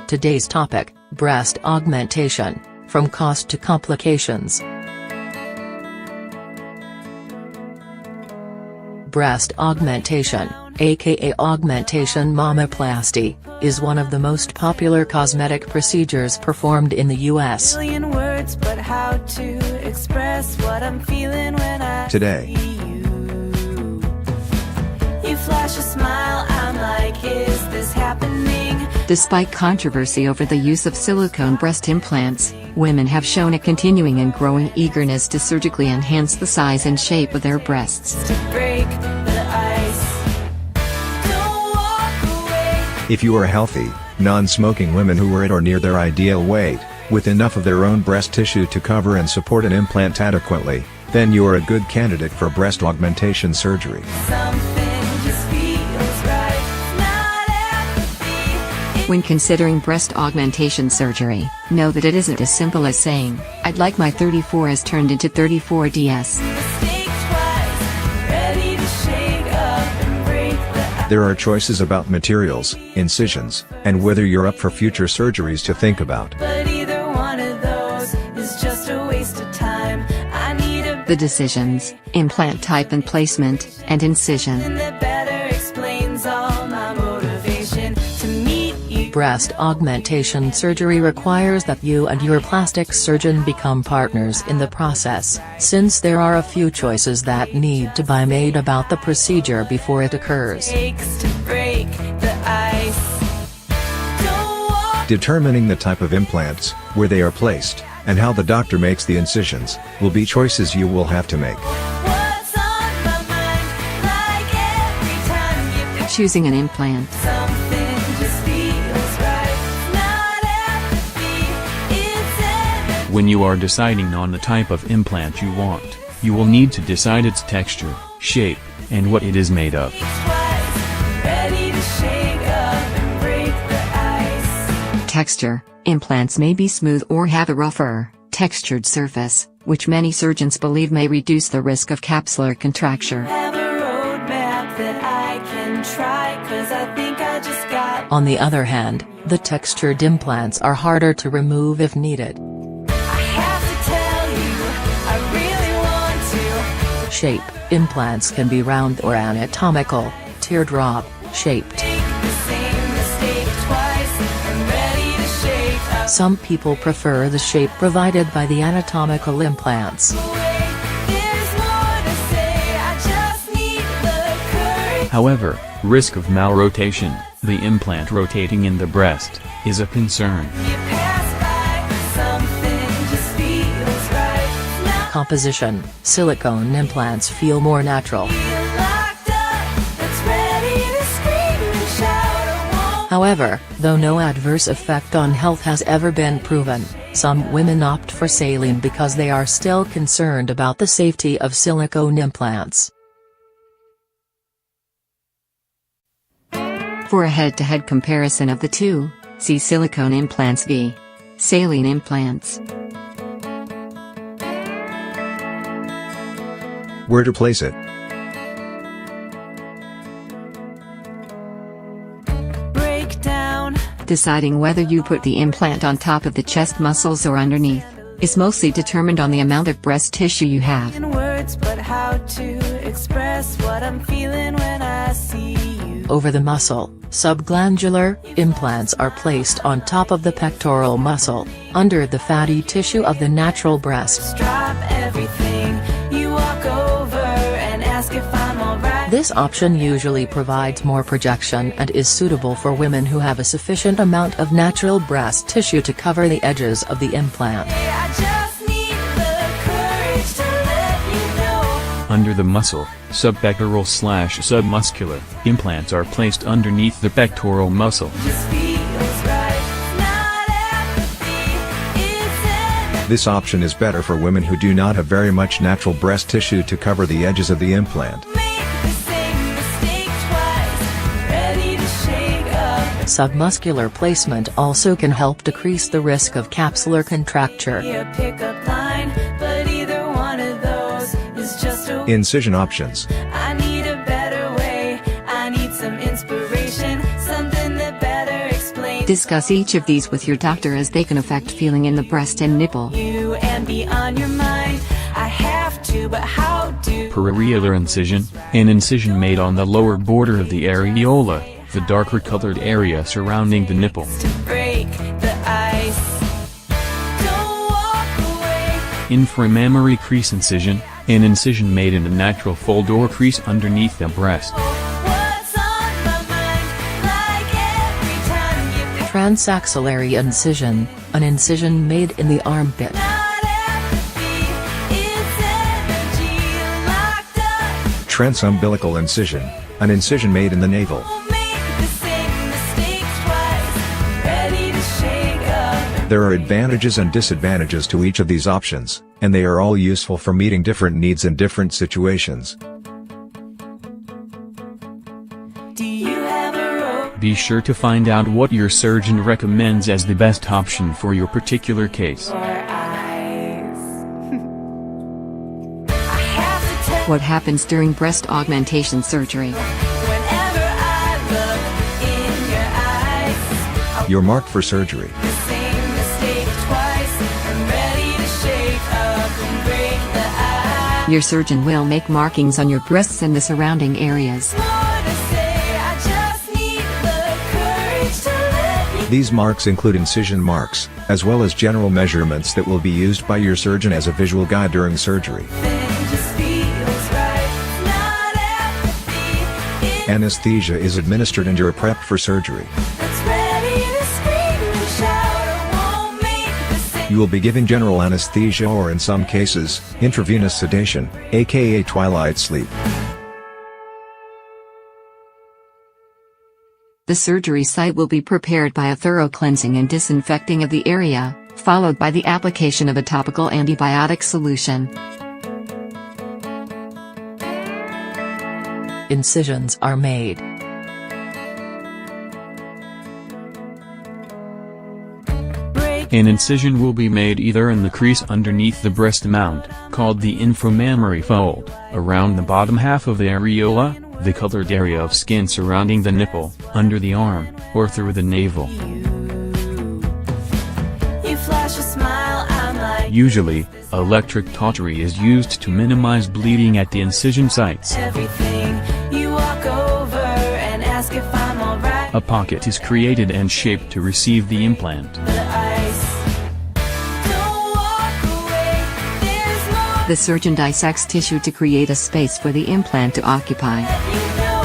Today's topic, breast augmentation, from cost to complications. Breast augmentation, aka augmentation mammoplasty, is one of the most popular cosmetic procedures performed in the U.S. Today, you flash a smile, I'm like, is this happening? Despite controversy over the use of silicone breast implants, women have shown a continuing and growing eagerness to surgically enhance the size and shape of their breasts. To break the ice. Don't walk away. if you are healthy, non-smoking women who are at or near their ideal weight, with enough of their own breast tissue to cover and support an implant adequately, then you are a good candidate for breast augmentation surgery. Something just feels right. Not apathy. When considering breast augmentation surgery, know that it isn't as simple as saying, "I'd like my 34S turned into 34DS." Mistake twice. Ready to shake up and break the ice. There are choices about materials, incisions, and whether you're up for future surgeries to think about. But either one of those is just a waste of time. I need a The decisions, implant type and placement, and incision. that better explains all my motivation to meet you. Breast augmentation surgery requires that you and your plastic surgeon become partners in the process, since there are a few choices that need to be made about the procedure before it occurs. Takes to break the ice. Don't walk. Determining the type of implants, where they are placed, and how the doctor makes the incisions, will be choices you will have to make. What's on my mind? Like every time you pass Choosing an implant. something just feels right. Not apathy, it's energy. When you are deciding on the type of implant you want, you will need to decide its texture, shape, and what it is made of. Twice. Ready to shake up and break the ice. Texture. Implants may be smooth or have a rougher, textured surface, which many surgeons believe may reduce the risk of capsular contracture. Have a roadmap that I can try, 'cause I think I just got. On the other hand, the textured implants are harder to remove if needed. I have to tell you, I really want to. Shape. Implants can be round or anatomical, teardrop shaped. Make the same mistake twice. I'm ready to shake up. Some people prefer the shape provided by the anatomical implants. There's more to say, I just need the courage. However, risk of malrotation, the implant rotating in the breast, is a concern. You pass by, something just feels right. Now Composition. Silicone implants feel more natural. you're locked up, that's ready to scream and shout. I won't. However, though no adverse effect on health has ever been proven, some women opt for saline because they are still concerned about the safety of silicone implants. For a head-to-head comparison of the two, see silicone implants v. saline implants. Where to place it? Breakdown. Deciding whether you put the implant on top of the chest muscles or underneath, is mostly determined on the amount of breast tissue you have. In words, but how to express what I'm feeling when I see you. Over the muscle, subglandular implants are placed on top of the pectoral muscle, under the fatty tissue of the natural breast. Drop everything. You walk over and ask if I'm alright. This option usually provides more projection and is suitable for women who have a sufficient amount of natural breast tissue to cover the edges of the implant. I just need the courage to let you know. Under the muscle, subpectoral/submuscular, implants are placed underneath the pectoral muscle. Just feels right. Not apathy, it's energy. This option is better for women who do not have very much natural breast tissue to cover the edges of the implant. Make the same mistake twice. Ready to shake up. Submuscular placement also can help decrease the risk of capsular contracture. Be a pickup line, but either one of those is just a. Incision options. I need a better way. I need some inspiration, something that better explains. Discuss each of these with your doctor as they can affect feeling in the breast and nipple. You and be on your mind. I have to, but how do? Periareolar incision, an incision made on the lower border of the areola, the darker colored area surrounding the nipple. To break the ice. Don't walk away. Inframammary crease incision, an incision made in a natural fold or crease underneath the breast. What's on my mind? Like every time you pass. Transaxillary incision, an incision made in the armpit. Not apathy, it's energy locked up. Transumbilical incision, an incision made in the navel. Won't make the same mistakes twice. Ready to shake up. There are advantages and disadvantages to each of these options, and they are all useful for meeting different needs in different situations. Do you have a rope? Be sure to find out what your surgeon recommends as the best option for your particular case. Or eyes? I have to tell. What happens during breast augmentation surgery? Whenever I look in your eyes, You're marked for surgery. the same mistake twice. I'm ready to shake up and break the ice. Your surgeon will make markings on your breasts and the surrounding areas. More to say, I just need the courage to let you. These marks include incision marks, as well as general measurements that will be used by your surgeon as a visual guide during surgery. It just feels right. Not apathy. It's Anesthesia is administered and you're prepped for surgery. that's ready to scream and shout. I won't make the same. You will be given general anesthesia or in some cases, intravenous sedation, aka twilight sleep. The surgery site will be prepared by a thorough cleansing and disinfecting of the area, followed by the application of a topical antibiotic solution. Incisions are made. Break An incision will be made either in the crease underneath the breast mound, called the inframammary fold, around the bottom half of the areola, the colored area of skin surrounding the nipple, under the arm, or through the navel. You flash a smile, I'm like Usually, electric cautery is used to minimize bleeding at the incision sites. everything. You walk over and ask if I'm alright. A pocket is created and shaped to receive the implant. The ice. Don't walk away. There's more. The surgeon dissects tissue to create a space for the implant to occupy. You know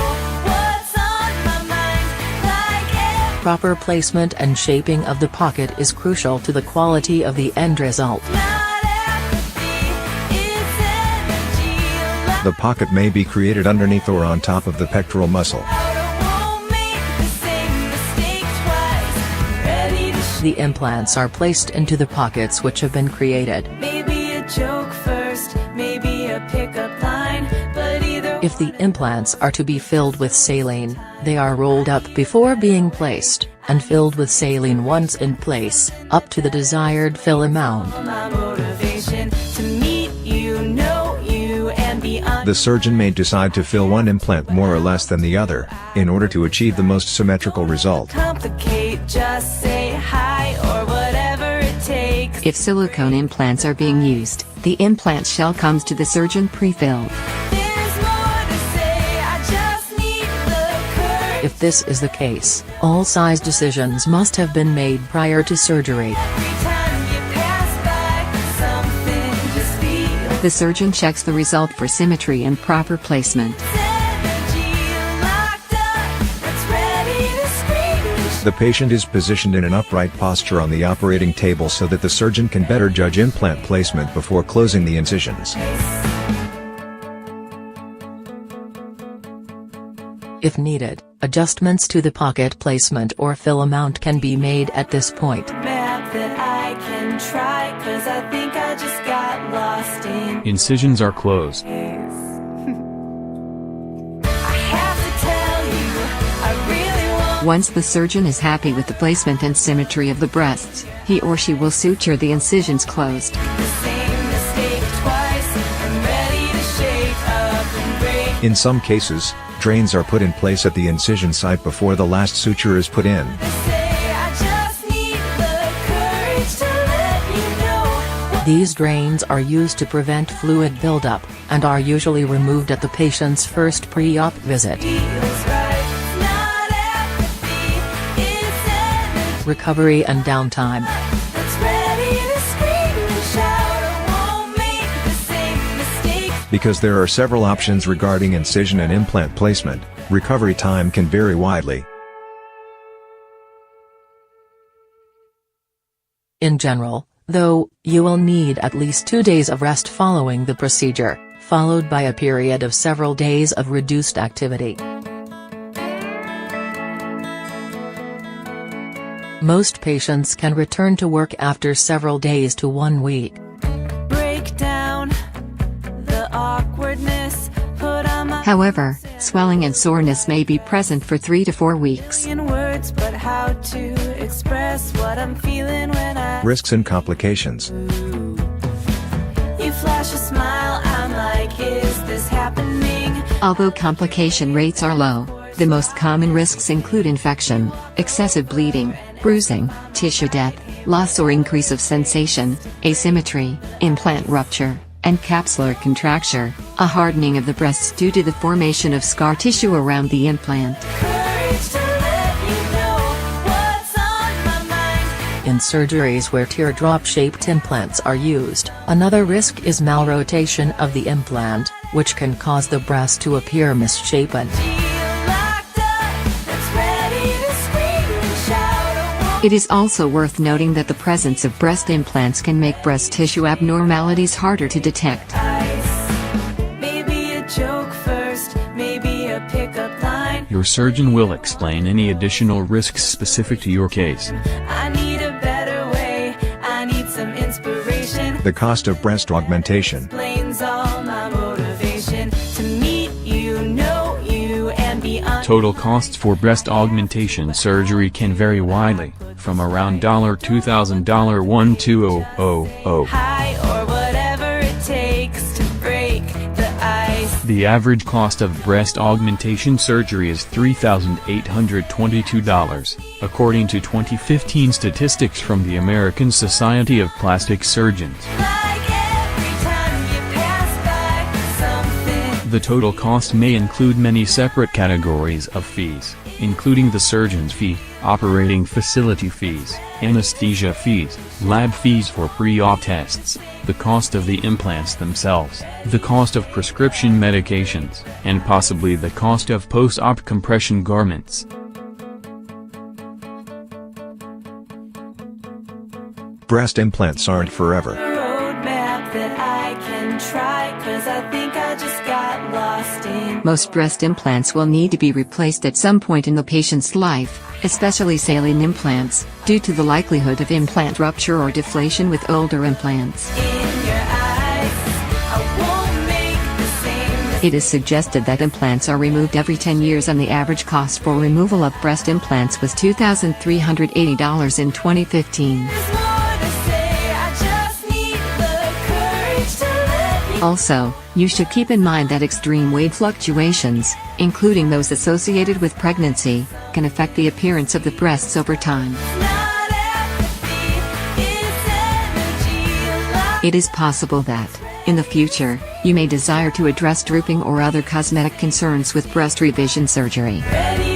what's on my mind. Like every Proper placement and shaping of the pocket is crucial to the quality of the end result. not apathy. It's energy locked The pocket may be created underneath or on top of the pectoral muscle. out. I won't make the same mistake twice. Ready to The implants are placed into the pockets which have been created. maybe a joke first, maybe a pickup line, but either If the implants are to be filled with saline, they are rolled up before being placed, and filled with saline once in place, up to the desired fill amount. my motivation to meet you, know you, and be on. The surgeon may decide to fill one implant more or less than the other, in order to achieve the most symmetrical result. Complicate, just say hi or whatever it takes. If silicone implants are being used, the implant shell comes to the surgeon pre-filled. There's more to say, I just need the courage. If this is the case, all size decisions must have been made prior to surgery. Every time you pass by, something just feels The surgeon checks the result for symmetry and proper placement. energy locked up. That's ready to scream. The patient is positioned in an upright posture on the operating table so that the surgeon can better judge implant placement before closing the incisions. If needed, adjustments to the pocket placement or fill amount can be made at this point. Map that I can try, 'cause I think I just got lost in Incisions are closed. I have to tell you, I really want Once the surgeon is happy with the placement and symmetry of the breasts, he or she will suture the incisions closed. the same mistake twice. I'm ready to shake up and break. In some cases, drains are put in place at the incision site before the last suture is put in. Say I These drains are used to prevent fluid buildup, and are usually removed at the patient's first pre-op visit. Recovery and downtime. Because there are several options regarding incision and implant placement, recovery time can vary widely. In general, though, you will need at least 2 days of rest following the procedure, followed by a period of several days of reduced activity. Most patients can return to work after several days to 1 week. Break down the awkwardness, put on my However, swelling and soreness may be present for 3 to 4 weeks. in words, but how to express what I'm feeling when I Risks and complications. you flash a smile, I'm like, is this happening? Although complication rates are low, the most common risks include infection, excessive bleeding, bruising, tissue death, loss or increase of sensation, asymmetry, implant rupture, and capsular contracture, a hardening of the breasts due to the formation of scar tissue around the implant. Courage to let you know what's on my mind. In surgeries where teardrop-shaped implants are used, another risk is malrotation of the implant, which can cause the breast to appear misshapen. It is also worth noting that the presence of breast implants can make breast tissue abnormalities harder to detect. Maybe a joke first, maybe a pickup line. Your surgeon will explain any additional risks specific to your case. I need a better way, I need some inspiration. The cost of breast augmentation. Explains all my motivation to meet you, know you, and beyond. Total costs for breast augmentation surgery can vary widely, from around $2,000 $1,200. High or whatever it takes to break the ice. The average cost of breast augmentation surgery is $3,822, according to 2015 statistics from the American Society of Plastic Surgeons. Like every time you pass by something. The total cost may include many separate categories of fees, including the surgeon's fee, operating facility fees, anesthesia fees, lab fees for pre-op tests, the cost of the implants themselves, the cost of prescription medications, and possibly the cost of post-op compression garments. Breast implants aren't forever. Roadmap that I can try, 'cause I think I just got lost in. Most breast implants will need to be replaced at some point in the patient's life, especially saline implants, due to the likelihood of implant rupture or deflation with older implants. In your eyes, I won't make the same mistake. It is suggested that implants are removed every 10 years and the average cost for removal of breast implants was $2,380 in 2015. There's more to say, I just need the courage to let you. Also, you should keep in mind that extreme weight fluctuations, including those associated with pregnancy, can affect the appearance of the breasts over time. Not apathy, it's energy. It is possible that, in the future, you may desire to address drooping or other cosmetic concerns with breast revision surgery. Ready